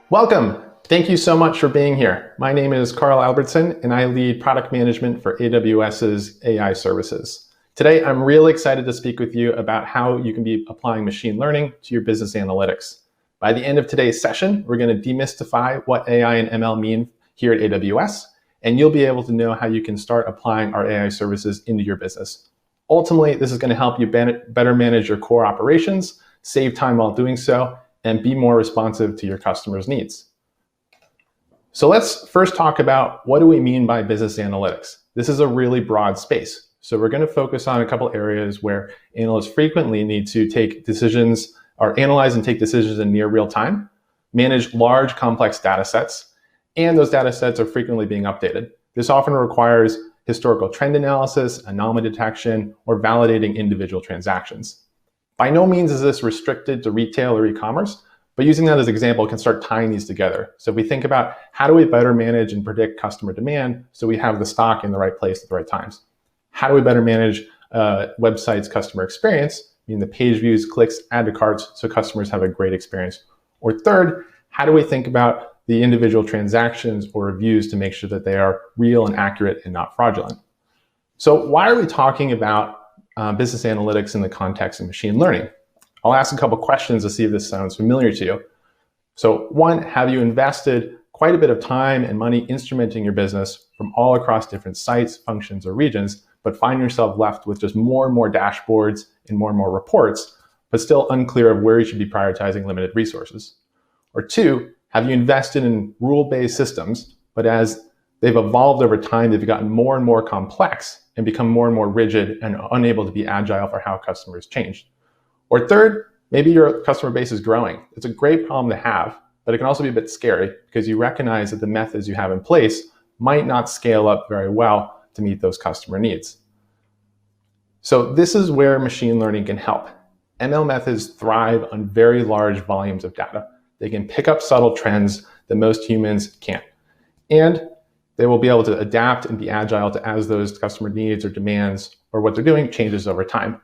Welcome. Thank you so much for being here. My name is Carl Albertson, and I lead product management for AWS's AI services. Today, I'm really excited to speak with you about how you can be applying machine learning to your business analytics. By the end of today's session, we're going to demystify what AI and ML mean here at AWS, and you'll be able to know how you can start applying our AI services into your business. Ultimately, this is going to help you better manage your core operations, save time while doing so, and be more responsive to your customers' needs. So let's first talk about what do we mean by business analytics. This is a really broad space. So we're going to focus on a couple areas where analysts frequently need to take decisions or analyze and take decisions in near real time, manage large complex data sets, and those data sets are frequently being updated. This often requires historical trend analysis, anomaly detection, or validating individual transactions. By no means is this restricted to retail or e-commerce, but using that as an example can start tying these together. So if we think about how do we better manage and predict customer demand so we have the stock in the right place at the right times? How do we better manage website's customer experience, meaning the page views, clicks, add to carts, so customers have a great experience? Or third, how do we think about the individual transactions or reviews to make sure that they are real and accurate and not fraudulent? So why are we talking about business analytics in the context of machine learning? I'll ask a couple questions to see if this sounds familiar to you. So one, have you invested quite a bit of time and money instrumenting your business from all across different sites, functions, or regions, but find yourself left with just more and more dashboards and more reports, but still unclear of where you should be prioritizing limited resources? Or two, have you invested in rule-based systems, but as they've evolved over time, they've gotten more and more complex and become more and more rigid and unable to be agile for how customers change? Or third, maybe your customer base is growing. It's a great problem to have, but it can also be a bit scary because you recognize that the methods you have in place might not scale up very well to meet those customer needs. So this is where machine learning can help. ML methods thrive on very large volumes of data. They can pick up subtle trends that most humans can't. And they will be able to adapt and be agile to as those customer needs or demands or what they're doing changes over time.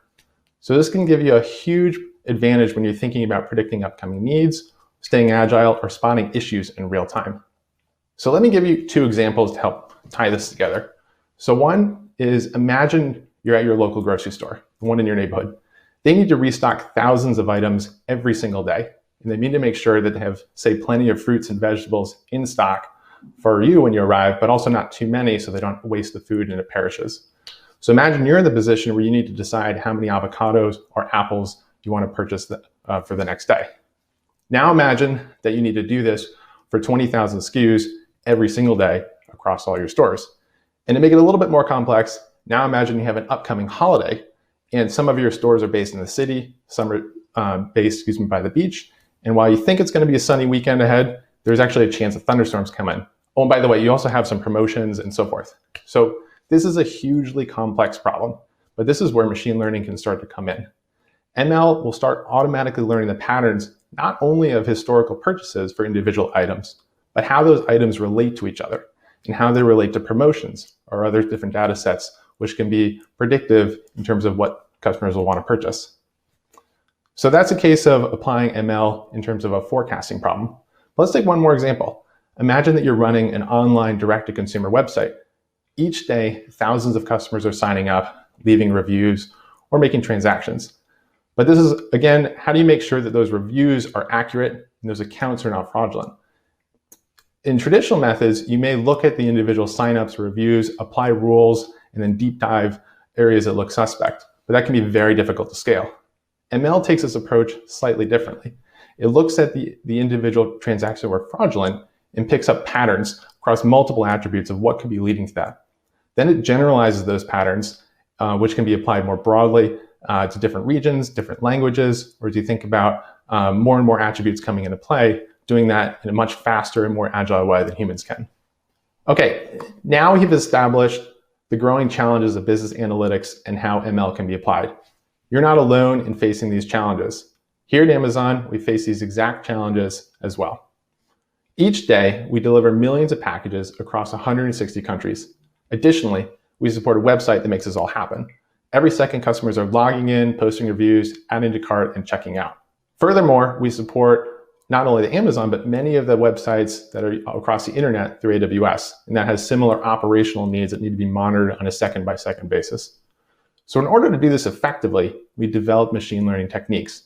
So this can give you a huge advantage when you're thinking about predicting upcoming needs, staying agile, or spotting issues in real time. So let me give you two examples to help tie this together. So one is, imagine you're at your local grocery store, the one in your neighborhood. They need to restock thousands of items every single day. And they need to make sure that they have, say, plenty of fruits and vegetables in stock for you when you arrive, but also not too many so they don't waste the food and it perishes. So imagine you're in the position where you need to decide how many avocados or apples you want to purchase for the next day. Now imagine that you need to do this for 20,000 SKUs every single day across all your stores. And to make it a little bit more complex, now imagine you have an upcoming holiday and some of your stores are based in the city, some are based by the beach. And while you think it's going to be a sunny weekend ahead, there's actually a chance that thunderstorms come in. Oh, and by the way, you also have some promotions and so forth. So this is a hugely complex problem, but this is where machine learning can start to come in. ML will start automatically learning the patterns, not only of historical purchases for individual items, but how those items relate to each other and how they relate to promotions or other different data sets, which can be predictive in terms of what customers will want to purchase. So that's a case of applying ML in terms of a forecasting problem. Let's take one more example. Imagine that you're running an online direct-to-consumer website. Each day, thousands of customers are signing up, leaving reviews, or making transactions. But this is, again, how do you make sure that those reviews are accurate and those accounts are not fraudulent? In traditional methods, you may look at the individual signups, reviews, apply rules, and then deep dive areas that look suspect. But that can be very difficult to scale. ML takes this approach slightly differently. It looks at the individual transaction were fraudulent and picks up patterns across multiple attributes of what could be leading to that. Then it generalizes those patterns, which can be applied more broadly to different regions, different languages, or as you think about more and more attributes coming into play, doing that in a much faster and more agile way than humans can. Okay, now we've established the growing challenges of business analytics and how ML can be applied. You're not alone in facing these challenges. Here at Amazon, we face these exact challenges as well. Each day, we deliver millions of packages across 160 countries. Additionally, we support a website that makes this all happen. Every second, customers are logging in, posting reviews, adding to cart, and checking out. Furthermore, we support not only the Amazon, but many of the websites that are across the internet through AWS. And that has similar operational needs that need to be monitored on a second-by-second basis. So in order to do this effectively, we developed machine learning techniques.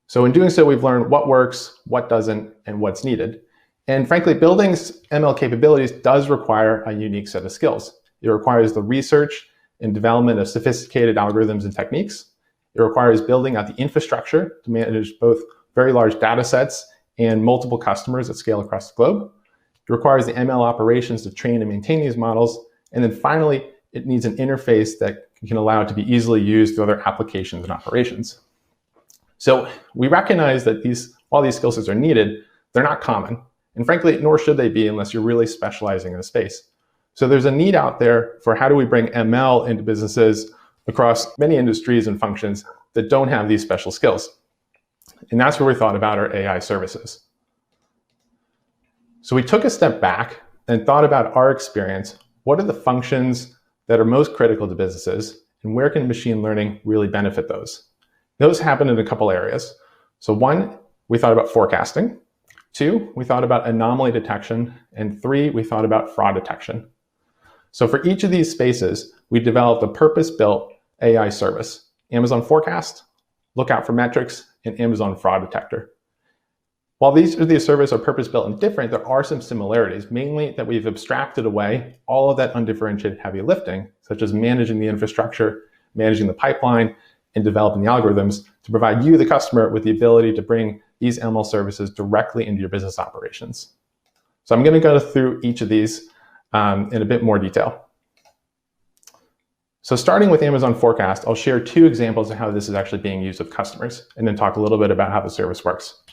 So in doing so, we've learned what works, what doesn't, and what's needed. And frankly, building ML capabilities does require a unique set of skills. It requires the research and development of sophisticated algorithms and techniques. It requires building out the infrastructure to manage both very large data sets and multiple customers at scale across the globe. It requires the ML operations to train and maintain these models. And then finally, it needs an interface that can allow it to be easily used through other applications and operations. So we recognize that while these skill sets are needed, they're not common. And frankly, nor should they be unless you're really specializing in a space. So there's a need out there for how do we bring ML into businesses across many industries and functions that don't have these special skills. And that's where we thought about our AI services. So we took a step back and thought about our experience. What are the functions that are most critical to businesses, and where can machine learning really benefit those? Those happen in a couple areas. So 1, we thought about forecasting. 2, we thought about anomaly detection. And 3, we thought about fraud detection. So for each of these spaces, we developed a purpose-built AI service: Amazon Forecast, Lookout for Metrics, and Amazon Fraud Detector. While these services are purpose-built and different, there are some similarities, mainly that we've abstracted away all of that undifferentiated heavy lifting, such as managing the infrastructure, managing the pipeline, and developing the algorithms to provide you, the customer, with the ability to bring these ML services directly into your business operations. So I'm going to go through each of these in a bit more detail. So starting with Amazon Forecast, I'll share 2 examples of how this is actually being used with customers, and then talk a little bit about how the service works.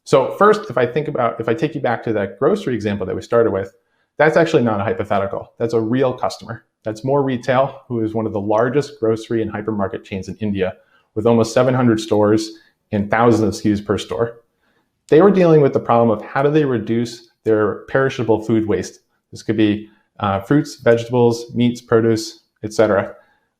So first, if I take you back to that grocery example that we started with, that's actually not a hypothetical. That's a real customer. That's More Retail, who is one of the largest grocery and hypermarket chains in India, with almost 700 stores and thousands of SKUs per store. They were dealing with the problem of how do they reduce their perishable food waste. This could be fruits, vegetables, meats, produce, etc.,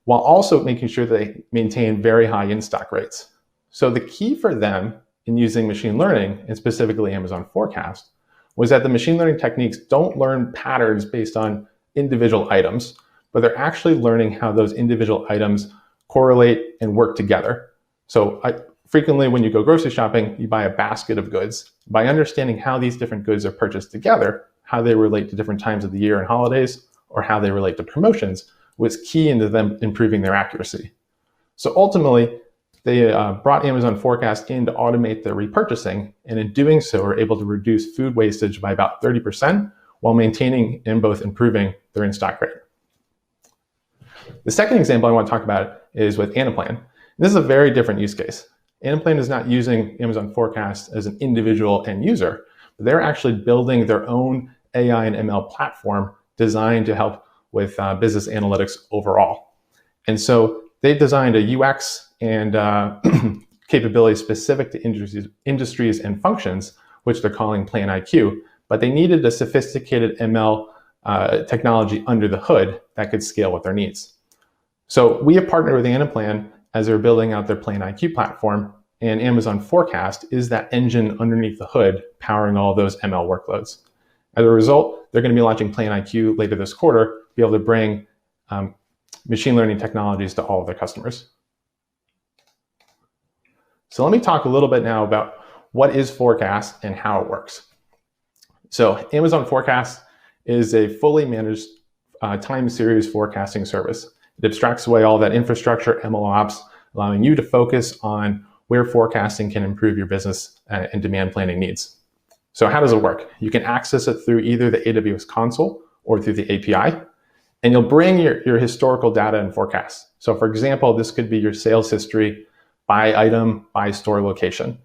while also making sure that they maintain very high in-stock rates. So the key for them in using machine learning, and specifically Amazon Forecast, was that the machine learning techniques don't learn patterns based on individual items, but they're actually learning how those individual items correlate and work together. So frequently when you go grocery shopping, you buy a basket of goods. By understanding how these different goods are purchased together, how they relate to different times of the year and holidays, or how they relate to promotions, was key into them improving their accuracy. So ultimately, they brought Amazon Forecast in to automate their repurchasing, and in doing so, were able to reduce food wastage by about 30% while maintaining and both improving their in-stock rate. The second example I want to talk about is with Anaplan. This is a very different use case. Anaplan is not using Amazon Forecast as an individual end user, but they're actually building their own AI and ML platform designed to help with business analytics overall. And so they've designed a UX and capability specific to industries and functions, which they're calling Plan IQ, but they needed a sophisticated ML technology under the hood that could scale with their needs. So we have partnered with Anaplan as they're building out their Plan IQ platform, and Amazon Forecast is that engine underneath the hood powering all of those ML workloads. As a result, they're going to be launching Plan IQ later this quarter to be able to bring machine learning technologies to all of their customers. So let me talk a little bit now about what is Forecast and how it works. So Amazon Forecast is a fully managed time series forecasting service. It abstracts away all that infrastructure, ML ops, allowing you to focus on where forecasting can improve your business and demand planning needs. So how does it work? You can access it through either the AWS console or through the API, and you'll bring your historical data and forecasts. So for example, this could be your sales history by item, by store location.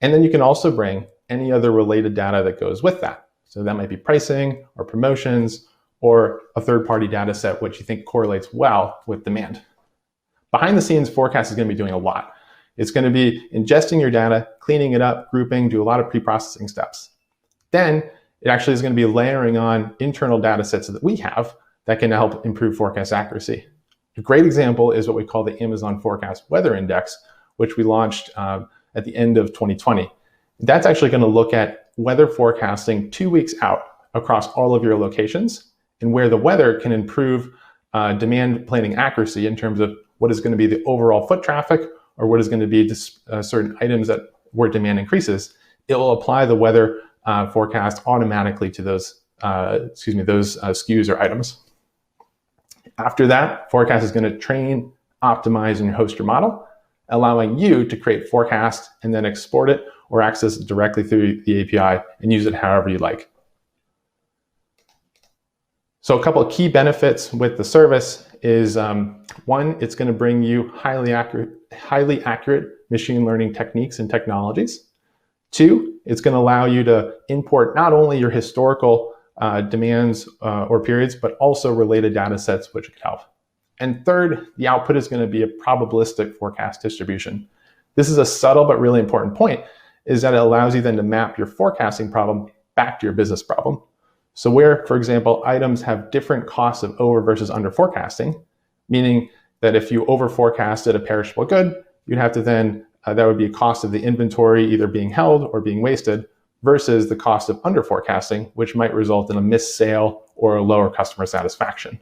And then you can also bring any other related data that goes with that. So that might be pricing or promotions or a third-party data set which you think correlates well with demand. Behind the scenes, Forecast is going to be doing a lot. It's going to be ingesting your data, cleaning it up, grouping, do a lot of pre-processing steps. Then it actually is going to be layering on internal data sets that we have that can help improve forecast accuracy. A great example is what we call the Amazon Forecast Weather Index, which we launched at the end of 2020. That's actually going to look at weather forecasting 2 weeks out across all of your locations and where the weather can improve demand planning accuracy in terms of what is going to be the overall foot traffic or what is going to be certain items that where demand increases. It will apply the weather forecast automatically to those SKUs or items. After that, forecast is going to train, optimize, and host your model, allowing you to create forecast and then export it or access it directly through the API and use it however you like. So a couple of key benefits with the service is one, it's going to bring you highly accurate machine learning techniques and technologies. Two, it's going to allow you to import not only your historical demands or periods, but also related data sets, which could help. And third, the output is going to be a probabilistic forecast distribution. This is a subtle but really important point, is that it allows you then to map your forecasting problem back to your business problem. So where, for example, items have different costs of over versus under forecasting, meaning that if you over forecasted a perishable good, you'd have to then, that would be a cost of the inventory either being held or being wasted versus the cost of under forecasting, which might result in a missed sale or a lower customer satisfaction.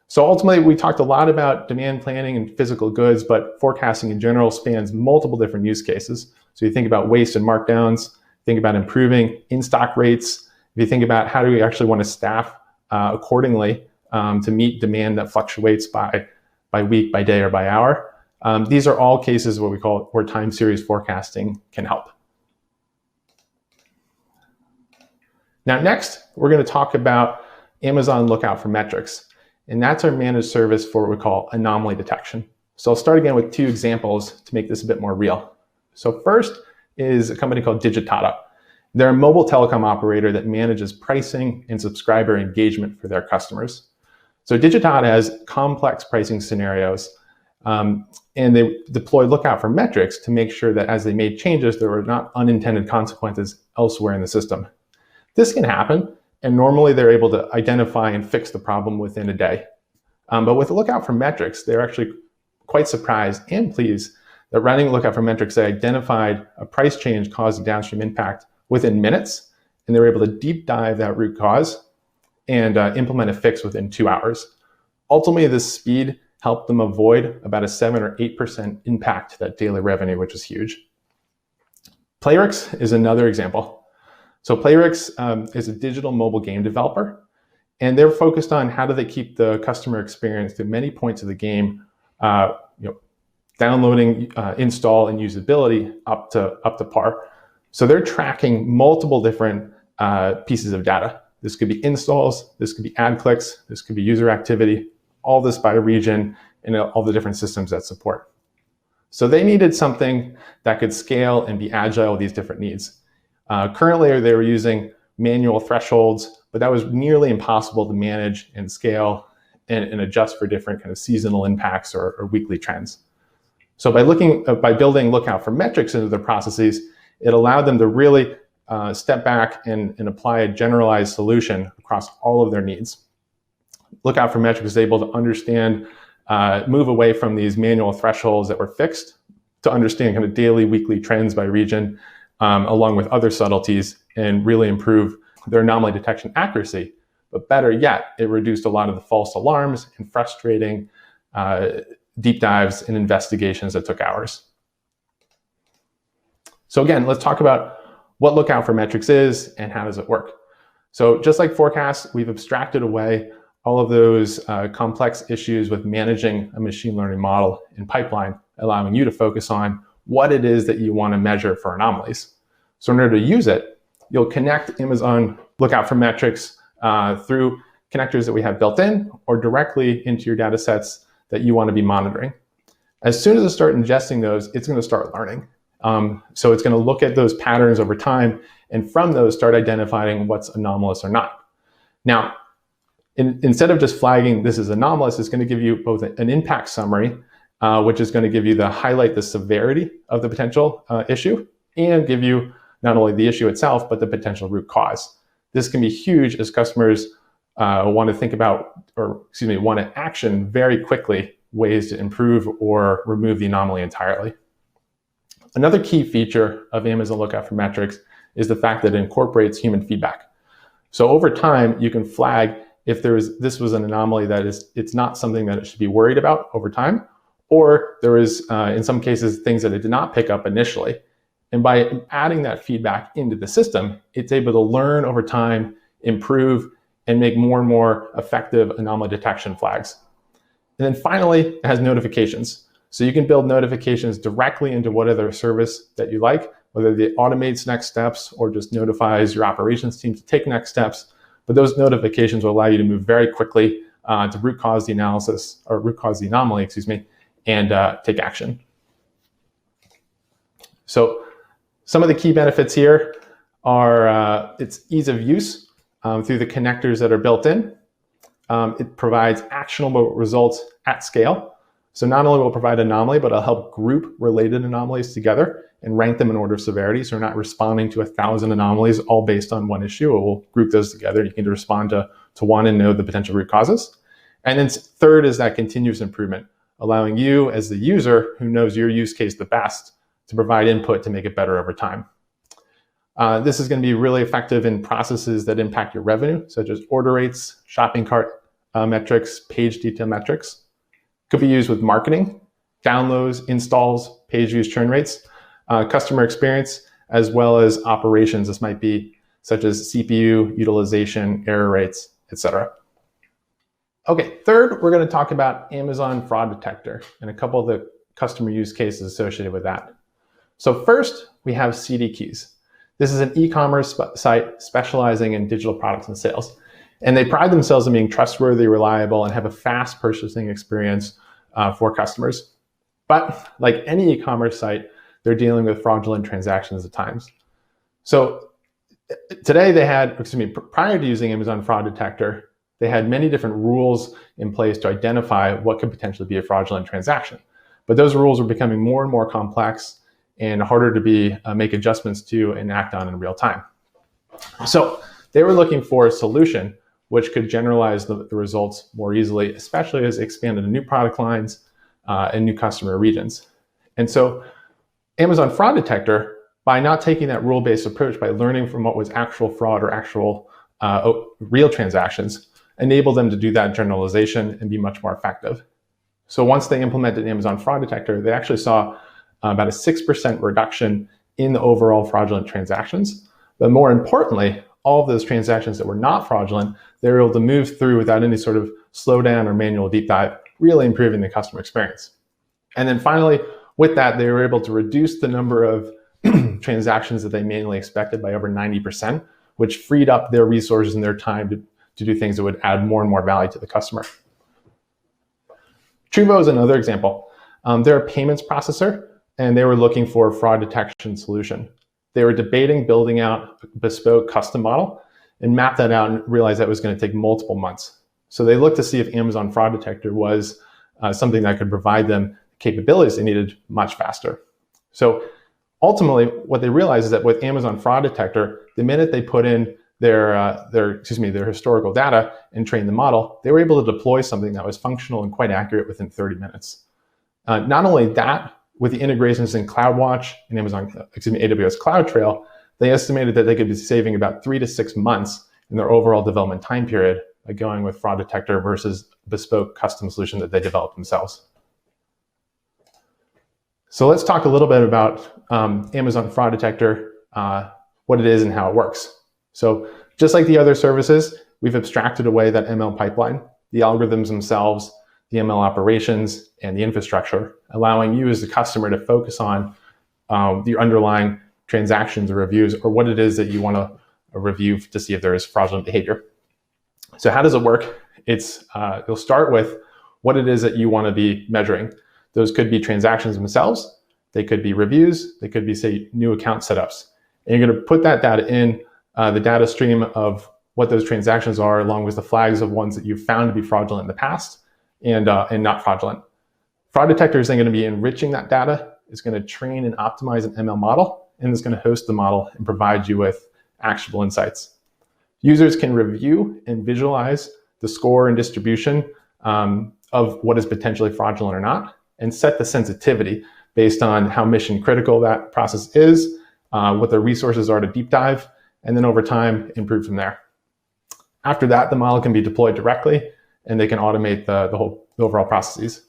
So ultimately, we talked a lot about demand planning and physical goods, but forecasting in general spans multiple different use cases. So you think about waste and markdowns, think about improving in-stock rates. If you think about how do we actually want to staff accordingly to meet demand that fluctuates by week, by day, or by hour. These are all cases where time series forecasting can help. Now, next, we're going to talk about Amazon Lookout for Metrics. And that's our managed service for what we call anomaly detection. So I'll start again with two examples to make this a bit more real. So first is a company called Digitata. They're a mobile telecom operator that manages pricing and subscriber engagement for their customers. So Digitata has complex pricing scenarios, and they deploy Lookout for Metrics to make sure that as they made changes, there were not unintended consequences elsewhere in the system. This can happen, and normally they're able to identify and fix the problem within a day. But with Lookout for Metrics, they're actually quite surprised and pleased that running Lookout for Metrics, they identified a price change causing downstream impact within minutes, and they were able to deep dive that root cause and implement a fix within 2 hours. Ultimately, this speed helped them avoid about a 7 or 8% impact to that daily revenue, which is huge. Playrix is another example. So Playrix is a digital mobile game developer, and they're focused on how do they keep the customer experience through many points of the game, downloading, install, and usability up to par. So they're tracking multiple different pieces of data. This could be installs, this could be ad clicks, this could be user activity, all this by region, and all the different systems that support. So they needed something that could scale and be agile with these different needs. Currently, they were using manual thresholds, but that was nearly impossible to manage and scale and adjust for different kind of seasonal impacts or weekly trends. So by building Lookout for Metrics into their processes, it allowed them to really step back and apply a generalized solution across all of their needs. Lookout for Metrics is able to understand, move away from these manual thresholds that were fixed to understand kind of daily, weekly trends by region, along with other subtleties, and really improve their anomaly detection accuracy. But better yet, it reduced a lot of the false alarms and frustrating deep dives and investigations that took hours. So again, let's talk about what Lookout for Metrics is and how does it work. So just like Forecast, we've abstracted away all of those complex issues with managing a machine learning model in pipeline, allowing you to focus on what it is that you want to measure for anomalies. So in order to use it, you'll connect Amazon Lookout for Metrics through connectors that we have built in or directly into your data sets that you want to be monitoring. As soon as it starts ingesting those, it's going to start learning. So it's going to look at those patterns over time, and from those start identifying what's anomalous or not. Now, instead of just flagging this as anomalous, it's going to give you both an impact summary, which is going to give you highlight the severity of the potential issue, and give you not only the issue itself, but the potential root cause. This can be huge as customers want to action very quickly ways to improve or remove the anomaly entirely. Another key feature of Amazon Lookout for Metrics is the fact that it incorporates human feedback. So over time, you can flag if this was an anomaly that it's not something that it should be worried about over time, or there is, in some cases, things that it did not pick up initially. And by adding that feedback into the system, it's able to learn over time, improve, and make more and more effective anomaly detection flags. And then finally, it has notifications. So you can build notifications directly into whatever service that you like, whether it automates next steps or just notifies your operations team to take next steps. But those notifications will allow you to move very quickly to root cause the anomaly, and take action. So some of the key benefits here are its ease of use through the connectors that are built in. It provides actionable results at scale. So not only will it provide anomaly, but it'll help group related anomalies together and rank them in order of severity. So we're not responding to 1,000 anomalies all based on one issue. It will group those together. You can respond to one and know the potential root causes. And then third is that continuous improvement, allowing you as the user who knows your use case the best to provide input to make it better over time. This is going to be really effective in processes that impact your revenue, such as order rates, shopping cart metrics, page detail metrics. Could be used with marketing, downloads, installs, page views, churn rates, customer experience, as well as operations. This might be such as CPU, utilization, error rates, etc. Okay, third, we're going to talk about Amazon Fraud Detector and a couple of the customer use cases associated with that. So first, we have CDKeys. This is an e-commerce site specializing in digital products and sales. And they pride themselves on being trustworthy, reliable, and have a fast purchasing experience for customers. But like any e-commerce site, they're dealing with fraudulent transactions at times. So today prior to using Amazon Fraud Detector, they had many different rules in place to identify what could potentially be a fraudulent transaction. But those rules were becoming more and more complex and harder to make adjustments to and act on in real time. So they were looking for a solution which could generalize the results more easily, especially as it expanded to new product lines and new customer regions. And so Amazon Fraud Detector, by not taking that rule-based approach, by learning from what was actual fraud or actual real transactions, enabled them to do that generalization and be much more effective. So once they implemented Amazon Fraud Detector, they actually saw about a 6% reduction in the overall fraudulent transactions. But more importantly, all of those transactions that were not fraudulent, they were able to move through without any sort of slowdown or manual deep dive, really improving the customer experience. And then finally, with that, they were able to reduce the number of transactions that they manually expected by over 90%, which freed up their resources and their time to do things that would add more and more value to the customer. Truvo is another example. They're a payments processor, and they were looking for a fraud detection solution. They were debating building out a bespoke custom model and mapped that out and realized that was going to take multiple months. So they looked to see if Amazon Fraud Detector was something that could provide them capabilities they needed much faster. So ultimately, what they realized is that with Amazon Fraud Detector, the minute they put in their historical data and trained the model, they were able to deploy something that was functional and quite accurate within 30 minutes. Not only that, with the integrations in CloudWatch and AWS CloudTrail, they estimated that they could be saving about 3 to 6 months in their overall development time period by going with Fraud Detector versus bespoke custom solution that they developed themselves. So let's talk a little bit about Amazon Fraud Detector, what it is and how it works. So just like the other services, we've abstracted away that ML pipeline, the algorithms themselves, the ML operations, and the infrastructure, allowing you as the customer to focus on the underlying transactions or reviews, or what it is that you want to review to see if there is fraudulent behavior. So how does it work? You'll start with what it is that you want to be measuring. Those could be transactions themselves. They could be reviews. They could be, say, new account setups. And you're going to put that data in the data stream of what those transactions are, along with the flags of ones that you've found to be fraudulent in the past and not fraudulent. Fraud Detector is then going to be enriching that data. It's going to train and optimize an ML model, and it's going to host the model and provide you with actionable insights. Users can review and visualize the score and distribution of what is potentially fraudulent or not, and set the sensitivity based on how mission critical that process is, what the resources are to deep dive, and then over time, improve from there. After that, the model can be deployed directly, and they can automate the overall processes.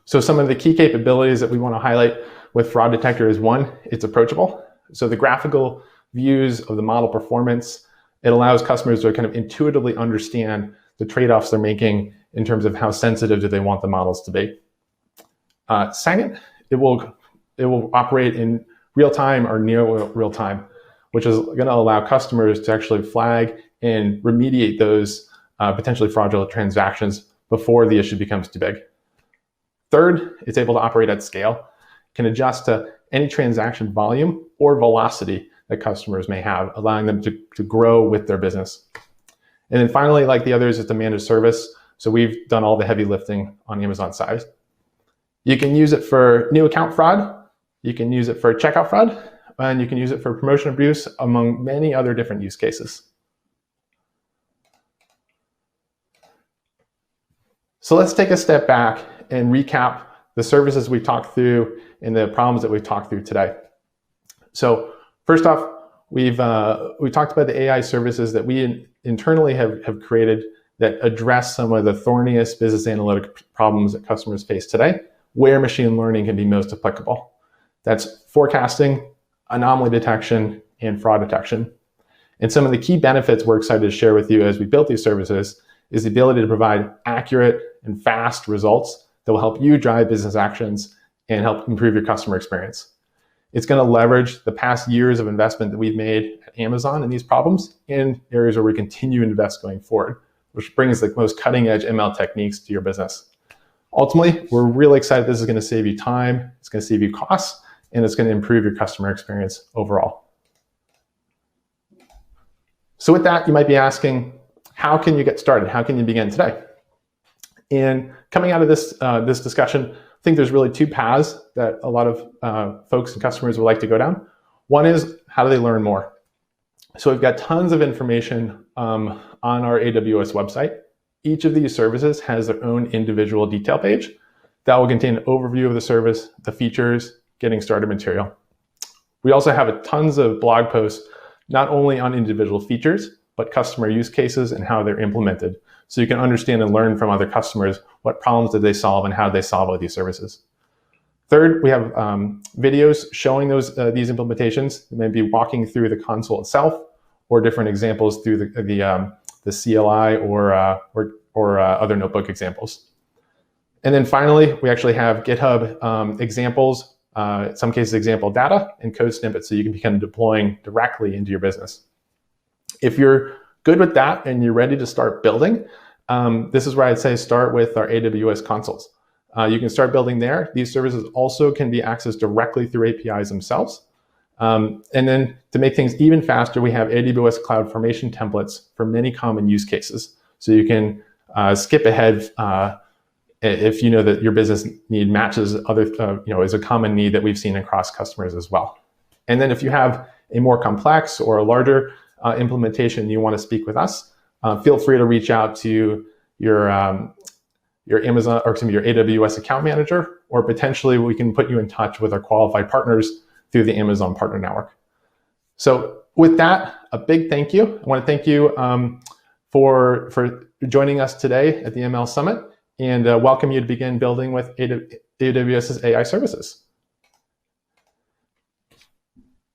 So some of the key capabilities that we want to highlight with Fraud Detector is, one, it's approachable. So the graphical views of the model performance, it allows customers to kind of intuitively understand the trade-offs they're making in terms of how sensitive do they want the models to be. Second, it will operate in real time or near real time, which is going to allow customers to actually flag and remediate those potentially fraudulent transactions before the issue becomes too big. Third, it's able to operate at scale, can adjust to any transaction volume or velocity that customers may have, allowing them to grow with their business. And then finally, like the others, it's a managed service. So we've done all the heavy lifting on Amazon side. You can use it for new account fraud, you can use it for checkout fraud, and you can use it for promotion abuse, among many other different use cases. So let's take a step back and recap the services we talked through and the problems that we've talked through today. So first off, we talked about the AI services that we internally have created that address some of the thorniest business analytic problems that customers face today, where machine learning can be most applicable. That's forecasting, anomaly detection, and fraud detection. And some of the key benefits we're excited to share with you as we built these services is the ability to provide accurate and fast results that will help you drive business actions and help improve your customer experience. It's going to leverage the past years of investment that we've made at Amazon in these problems in areas where we continue to invest going forward, which brings the most cutting edge ML techniques to your business. Ultimately, we're really excited this is going to save you time, it's going to save you costs, and it's going to improve your customer experience overall. So with that, you might be asking, how can you get started? How can you begin today? And coming out of this discussion, I think there's really two paths that a lot of folks and customers would like to go down. One is, how do they learn more? So we've got tons of information on our AWS website. Each of these services has their own individual detail page that will contain an overview of the service, the features, getting started material. We also have tons of blog posts, not only on individual features, but customer use cases and how they're implemented. So you can understand and learn from other customers what problems did they solve and how they solve with these services. Third, we have videos showing these implementations, maybe walking through the console itself, or different examples through the CLI or other notebook examples. And then finally, we actually have GitHub examples, in some cases example data and code snippets, so you can begin deploying directly into your business. If you're good with that and you're ready to start building, this is where I'd say start with our AWS consoles. You can start building there. These services also can be accessed directly through APIs themselves. And then to make things even faster, we have AWS CloudFormation templates for many common use cases. So you can skip ahead if you know that your business need matches other, is a common need that we've seen across customers as well. And then if you have a more complex or a larger implementation you want to speak with us, feel free to reach out to your Amazon or your AWS account manager, or potentially we can put you in touch with our qualified partners through the Amazon Partner Network. So with that, a big thank you. I want to thank you for joining us today at the ML Summit, and welcome you to begin building with AWS's AI services.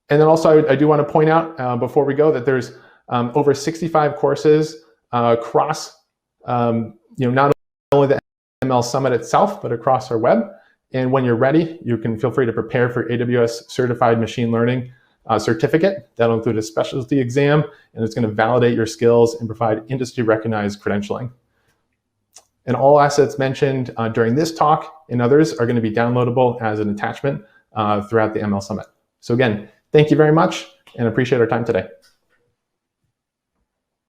And then also, I do want to point out before we go that there's over 65 courses across, not only the ML Summit itself, but across our web. And when you're ready, you can feel free to prepare for AWS Certified Machine Learning certificate. That'll include a specialty exam, and it's going to validate your skills and provide industry-recognized credentialing. And all assets mentioned during this talk and others are going to be downloadable as an attachment throughout the ML Summit. So again, thank you very much and appreciate our time today.